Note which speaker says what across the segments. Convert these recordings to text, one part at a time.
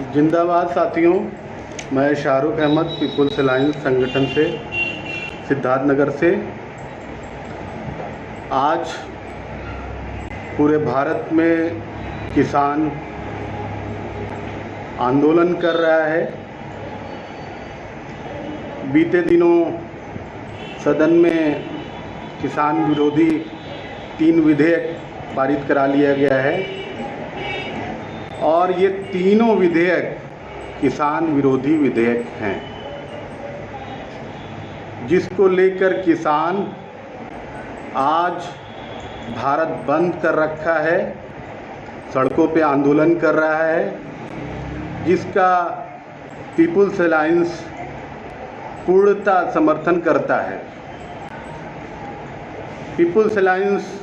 Speaker 1: जिंदाबाद साथियों, मैं शाहरुख अहमद पीपुल्स अलायंस संगठन से सिद्धार्थनगर से आज पूरे भारत में किसान आंदोलन कर रहा है। बीते दिनों सदन में किसान विरोधी 3 विधेयक पारित करा लिया गया है और ये तीनों विधेयक किसान विरोधी विधेयक हैं, जिसको लेकर किसान आज भारत बंद कर रखा है, सड़कों पे आंदोलन कर रहा है, जिसका पीपुल्स अलायंस पूर्णतः समर्थन करता है। पीपुल्स अलायंस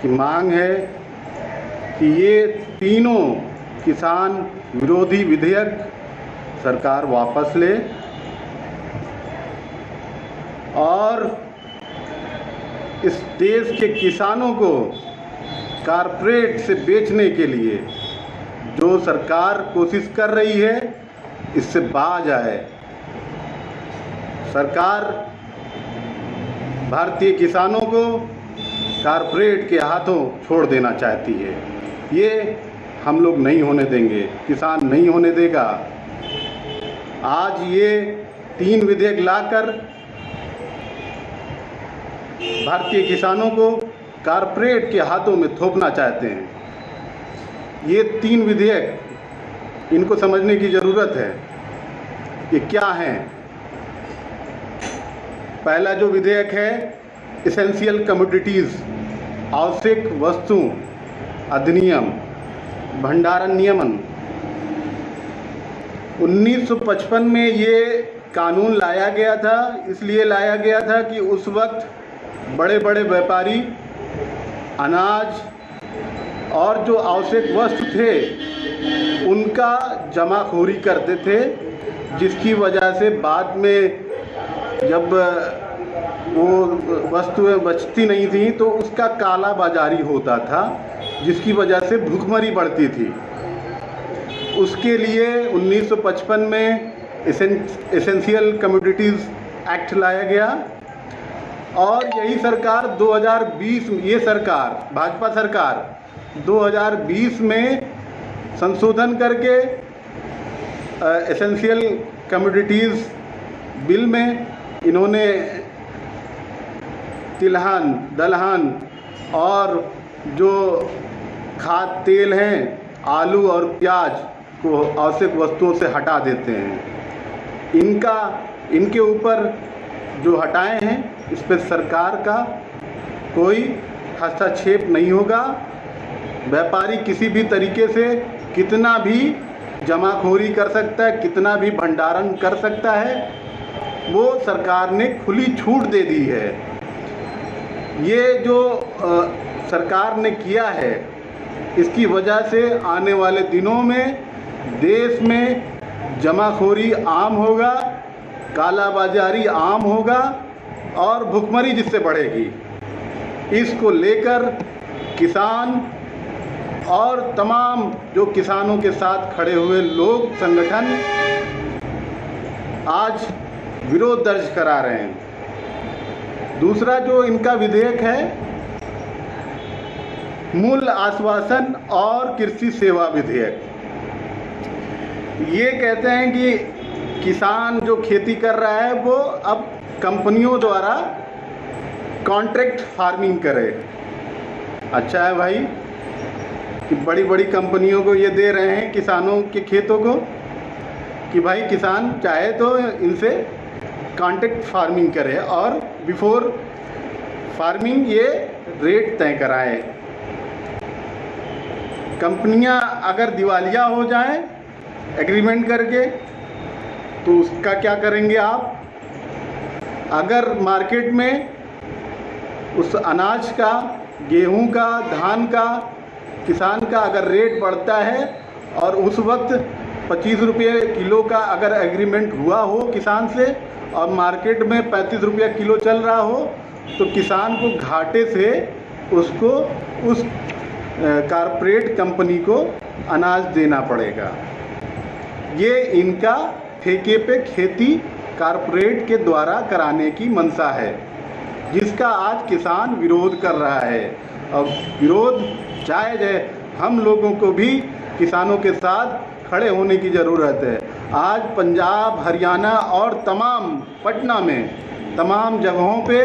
Speaker 1: की मांग है कि ये तीनों किसान विरोधी विधेयक सरकार वापस ले और इस देश के किसानों को कारपोरेट से बेचने के लिए जो सरकार कोशिश कर रही है, इससे बाज आए। सरकार भारतीय किसानों को कारपोरेट के हाथों छोड़ देना चाहती है। ये हम लोग नहीं होने देंगे, किसान नहीं होने देगा। आज ये 3 विधेयक लाकर भारतीय किसानों को कारपोरेट के हाथों में थोपना चाहते हैं। ये 3 विधेयक इनको समझने की ज़रूरत है। ये क्या हैं? पहला जो विधेयक है, एसेंशियल कमोडिटीज़ आवश्यक वस्तु अधिनियम भंडारण नियमन। 1955 में ये कानून लाया गया था। इसलिए लाया गया था कि उस वक्त बड़े बड़े व्यापारी अनाज और जो आवश्यक वस्तु थे उनका जमाखोरी करते थे, जिसकी वजह से बाद में जब वो वस्तुएं बचती नहीं थी तो उसका काला बाजारी होता था, जिसकी वजह से भुखमरी बढ़ती थी। उसके लिए 1955 में एसेंशियल कमोडिटीज़ एक्ट लाया गया और यही सरकार 2020 ये सरकार भाजपा सरकार 2020 में संशोधन करके एसेंशियल कमोडिटीज़ बिल में इन्होंने तिलहन, दलहन और जो खाद्य तेल हैं, आलू और प्याज को आवश्यक वस्तुओं से हटा देते हैं। इनके ऊपर जो हटाए हैं, इस पर सरकार का कोई हस्तक्षेप नहीं होगा। व्यापारी किसी भी तरीके से कितना भी जमाखोरी कर सकता है, कितना भी भंडारण कर सकता है, वो सरकार ने खुली छूट दे दी है। ये जो सरकार ने किया है, इसकी वजह से आने वाले दिनों में देश में जमाखोरी आम होगा, कालाबाजारी आम होगा और भुखमरी जिससे बढ़ेगी। इसको लेकर किसान और तमाम जो किसानों के साथ खड़े हुए लोग, संगठन आज विरोध दर्ज करा रहे हैं। दूसरा जो इनका विधेयक है, मूल्य आश्वासन और कृषि सेवा विधेयक। ये कहते हैं कि किसान जो खेती कर रहा है वो अब कंपनियों द्वारा कॉन्ट्रैक्ट फार्मिंग करे। अच्छा है भाई कि बड़ी बड़ी कंपनियों को ये दे रहे हैं किसानों के खेतों को कि भाई किसान चाहे तो इनसे कॉन्ट्रैक्ट फार्मिंग करे और बिफोर फार्मिंग ये रेट तय कराएं। कंपनियां अगर दिवालिया हो जाएं एग्रीमेंट करके तो उसका क्या करेंगे आप? अगर मार्केट में उस अनाज का, गेहूं का, धान का, किसान का अगर रेट बढ़ता है और उस वक्त 25 रुपये किलो का अगर एग्रीमेंट हुआ हो किसान से और मार्केट में 35 रुपया किलो चल रहा हो, तो किसान को घाटे से उसको उस कारपोरेट कंपनी को अनाज देना पड़ेगा। ये इनका ठेके पे खेती कारपोरेट के द्वारा कराने की मंशा है, जिसका आज किसान विरोध कर रहा है। और विरोध जायज़ है, हम लोगों को भी किसानों के साथ खड़े होने की ज़रूरत है। आज पंजाब, हरियाणा और तमाम पटना में तमाम जगहों पे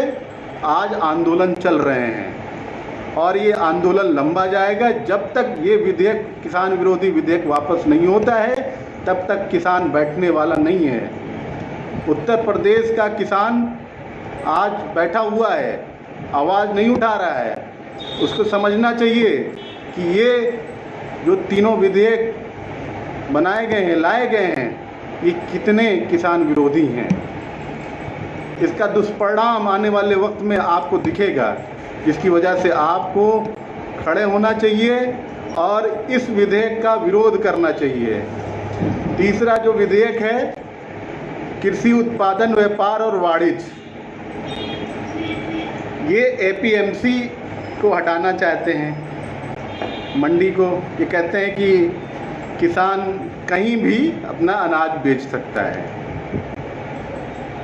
Speaker 1: आज आंदोलन चल रहे हैं और ये आंदोलन लंबा जाएगा। जब तक ये विधेयक, किसान विरोधी विधेयक वापस नहीं होता है, तब तक किसान बैठने वाला नहीं है। उत्तर प्रदेश का किसान आज बैठा हुआ है, आवाज़ नहीं उठा रहा है। उसको समझना चाहिए कि ये जो तीनों विधेयक बनाए गए हैं, लाए गए हैं, ये कितने किसान विरोधी हैं। इसका दुष्परिणाम आने वाले वक्त में आपको दिखेगा, जिसकी वजह से आपको खड़े होना चाहिए और इस विधेयक का विरोध करना चाहिए। तीसरा जो विधेयक है, कृषि उत्पादन, व्यापार और वाणिज्य, ये एपीएमसी को हटाना चाहते हैं, मंडी को। ये कहते हैं कि किसान कहीं भी अपना अनाज बेच सकता है।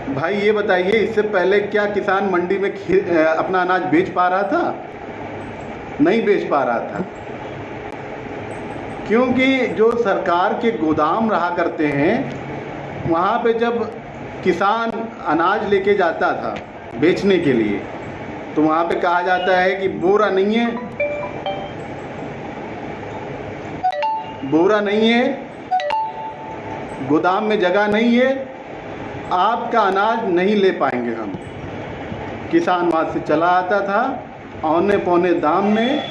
Speaker 1: भाई ये बताइए, इससे पहले क्या किसान मंडी में अपना अनाज बेच पा रहा था? नहीं बेच पा रहा था, क्योंकि जो सरकार के गोदाम रहा करते हैं, वहाँ पे जब किसान अनाज लेके जाता था बेचने के लिए, तो वहाँ पे कहा जाता है कि बोरा नहीं है, बोरा नहीं है, गोदाम में जगह नहीं है, आपका अनाज नहीं ले पाएंगे हम। किसान वहाँ से चला आता था, औने पौने दाम में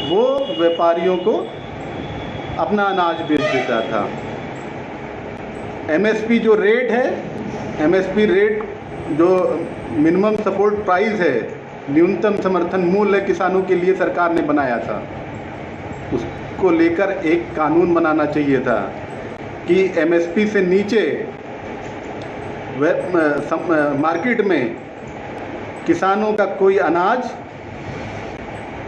Speaker 1: वो व्यापारियों को अपना अनाज बेच देता था। एमएसपी जो रेट है, एमएसपी रेट जो मिनिमम सपोर्ट प्राइस है, न्यूनतम समर्थन मूल्य किसानों के लिए सरकार ने बनाया था, उसको लेकर एक कानून बनाना चाहिए था कि एमएसपी से नीचे मार्केट में किसानों का कोई अनाज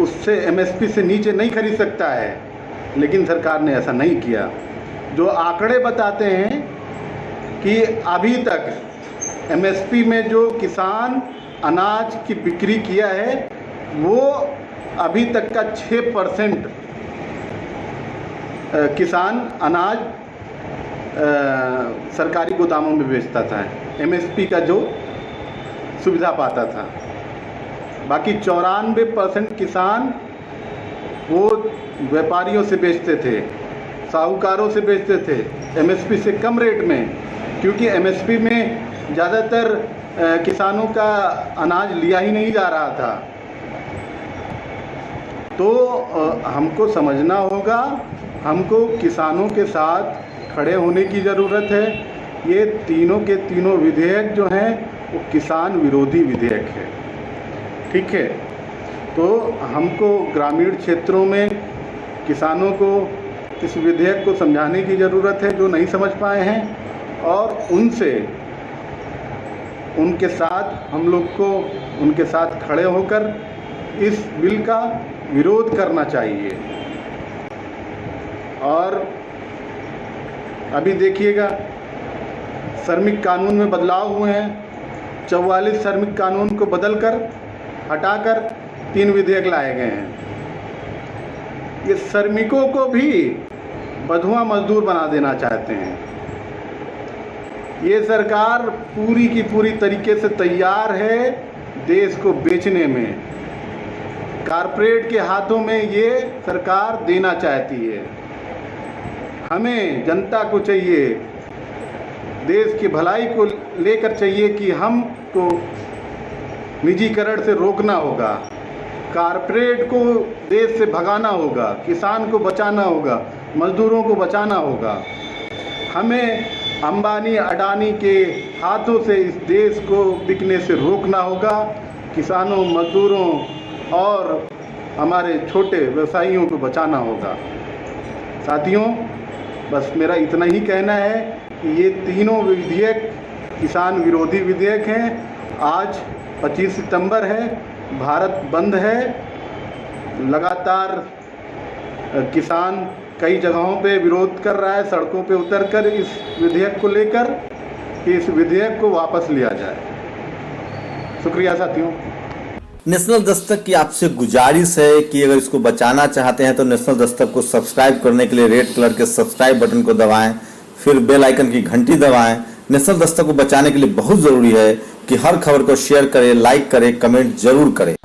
Speaker 1: उससे एमएसपी से नीचे नहीं खरीद सकता है। लेकिन सरकार ने ऐसा नहीं किया। जो आंकड़े बताते हैं कि अभी तक एमएसपी में जो किसान अनाज की बिक्री किया है, वो अभी तक का 6% किसान अनाज सरकारी गोदामों में बेचता था, एमएसपी का जो सुविधा पाता था। बाकी 94% किसान वो व्यापारियों से बेचते थे, साहूकारों से बेचते थे एमएसपी से कम रेट में, क्योंकि एमएसपी में ज़्यादातर किसानों का अनाज लिया ही नहीं जा रहा था। तो हमको समझना होगा, हमको किसानों के साथ खड़े होने की ज़रूरत है। ये तीनों के तीनों विधेयक जो हैं वो किसान विरोधी विधेयक है, ठीक है। तो हमको ग्रामीण क्षेत्रों में किसानों को इस विधेयक को समझाने की ज़रूरत है, जो नहीं समझ पाए हैं, और उनके साथ हम लोग को उनके साथ खड़े होकर इस बिल का विरोध करना चाहिए। और अभी देखिएगा, श्रमिक कानून में बदलाव हुए हैं। 44 श्रमिक कानून को बदलकर हटाकर 3 विधेयक लाए गए हैं। ये श्रमिकों को भी बंधुआ मजदूर बना देना चाहते हैं। ये सरकार पूरी की पूरी तरीके से तैयार है देश को बेचने में। कारपोरेट के हाथों में ये सरकार देना चाहती है। हमें जनता को चाहिए, देश की भलाई को लेकर चाहिए कि हम तो निजीकरण से रोकना होगा, कारपोरेट को देश से भगाना होगा, किसान को बचाना होगा, मजदूरों को बचाना होगा। हमें अंबानी अडानी के हाथों से इस देश को बिकने से रोकना होगा। किसानों, मजदूरों और हमारे छोटे व्यवसायियों को बचाना होगा। साथियों, बस मेरा इतना ही कहना है कि ये तीनों विधेयक किसान विरोधी विधेयक हैं। आज 25 सितंबर है, भारत बंद है। लगातार किसान कई जगहों पे विरोध कर रहा है, सड़कों पे उतरकर इस विधेयक को लेकर कि इस विधेयक को वापस लिया जाए। शुक्रिया साथियों।
Speaker 2: नेशनल दस्तक की आपसे गुजारिश है कि अगर इसको बचाना चाहते हैं तो नेशनल दस्तक को सब्सक्राइब करने के लिए रेड कलर के सब्सक्राइब बटन को दबाएं, फिर बेल आइकन की घंटी दबाएं। नेशनल दस्तक को बचाने के लिए बहुत ज़रूरी है कि हर खबर को शेयर करें, लाइक करें, कमेंट जरूर करें।